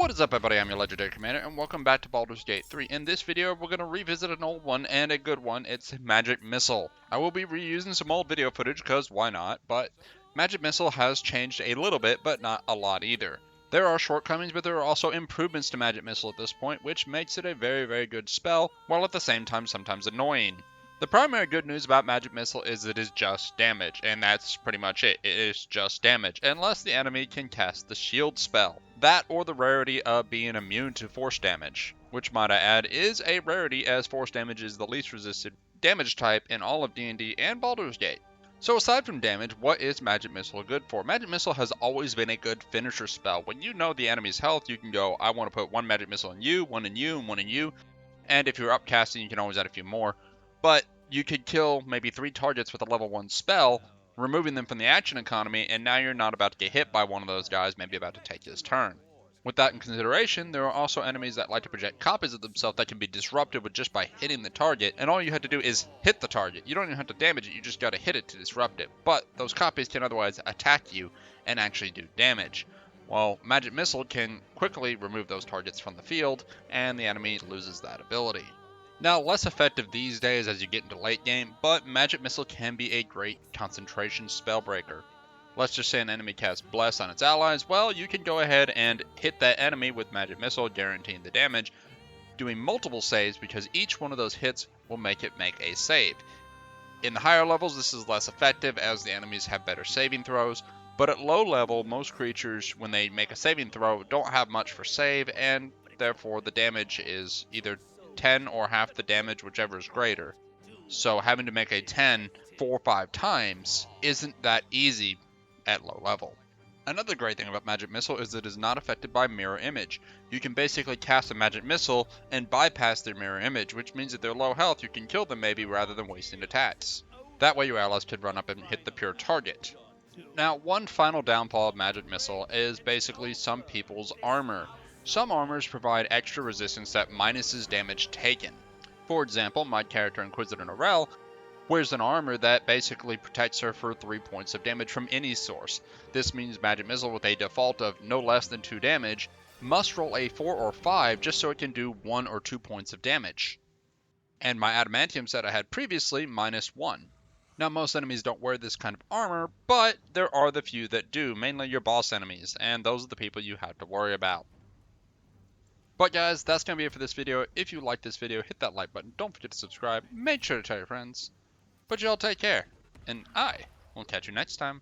What is up, everybody? I'm your Legendary Commander, and welcome back to Baldur's Gate 3. In this video, we're going to revisit an old one, and a good one. It's Magic Missile. I will be reusing some old video footage, because why not? But Magic Missile has changed a little bit, but not a lot either. There are shortcomings, but there are also improvements to Magic Missile at this point, which makes it a very, very good spell, while at the same time sometimes annoying. The primary good news about Magic Missile is it is just damage, and that's pretty much it. It is just damage, unless the enemy can cast the shield spell. That or the rarity of being immune to force damage, which might I add is a rarity as force damage is the least resisted damage type in all of D&D and Baldur's Gate. So aside from damage, what is Magic Missile good for? Magic Missile has always been a good finisher spell. When you know the enemy's health, you can go, I want to put one Magic Missile in you, one in you, and one in you. And if you're upcasting, you can always add a few more. But you could kill maybe 3 targets with a level 1 spell, removing them from the action economy, and now you're not about to get hit by one of those guys, maybe about to take his turn. With that in consideration, there are also enemies that like to project copies of themselves that can be disrupted with just by hitting the target, and all you have to do is hit the target. You don't even have to damage it, you just gotta hit it to disrupt it. But those copies can otherwise attack you and actually do damage. Well, Magic Missile can quickly remove those targets from the field, and the enemy loses that ability. Now, less effective these days as you get into late game, but Magic Missile can be a great concentration spell breaker. Let's just say an enemy casts Bless on its allies, well, you can go ahead and hit that enemy with Magic Missile, guaranteeing the damage, doing multiple saves because each one of those hits will make it make a save. In the higher levels, this is less effective as the enemies have better saving throws, but at low level, most creatures, when they make a saving throw, don't have much for save, and therefore the damage is either 10 or half the damage, whichever is greater. So having to make a 10 4 or 5 times isn't that easy at low level. Another great thing about Magic Missile is it is not affected by mirror image. You can basically cast a Magic Missile and bypass their mirror image, which means that they're low health, you can kill them maybe rather than wasting attacks. That way your allies could run up and hit the pure target. Now, one final downfall of Magic Missile is basically some people's armor. Some armors provide extra resistance that minuses damage taken. For example, my character Inquisitor Norel wears an armor that basically protects her for 3 points of damage from any source. This means Magic Missile with a default of no less than 2 damage must roll a 4 or 5 just so it can do 1 or 2 points of damage. And my Adamantium set I had previously -1. Now, most enemies don't wear this kind of armor, but there are the few that do, mainly your boss enemies, and those are the people you have to worry about. But guys, that's going to be it for this video. If you liked this video, hit that like button. Don't forget to subscribe. Make sure to tell your friends. But y'all take care, and I will catch you next time.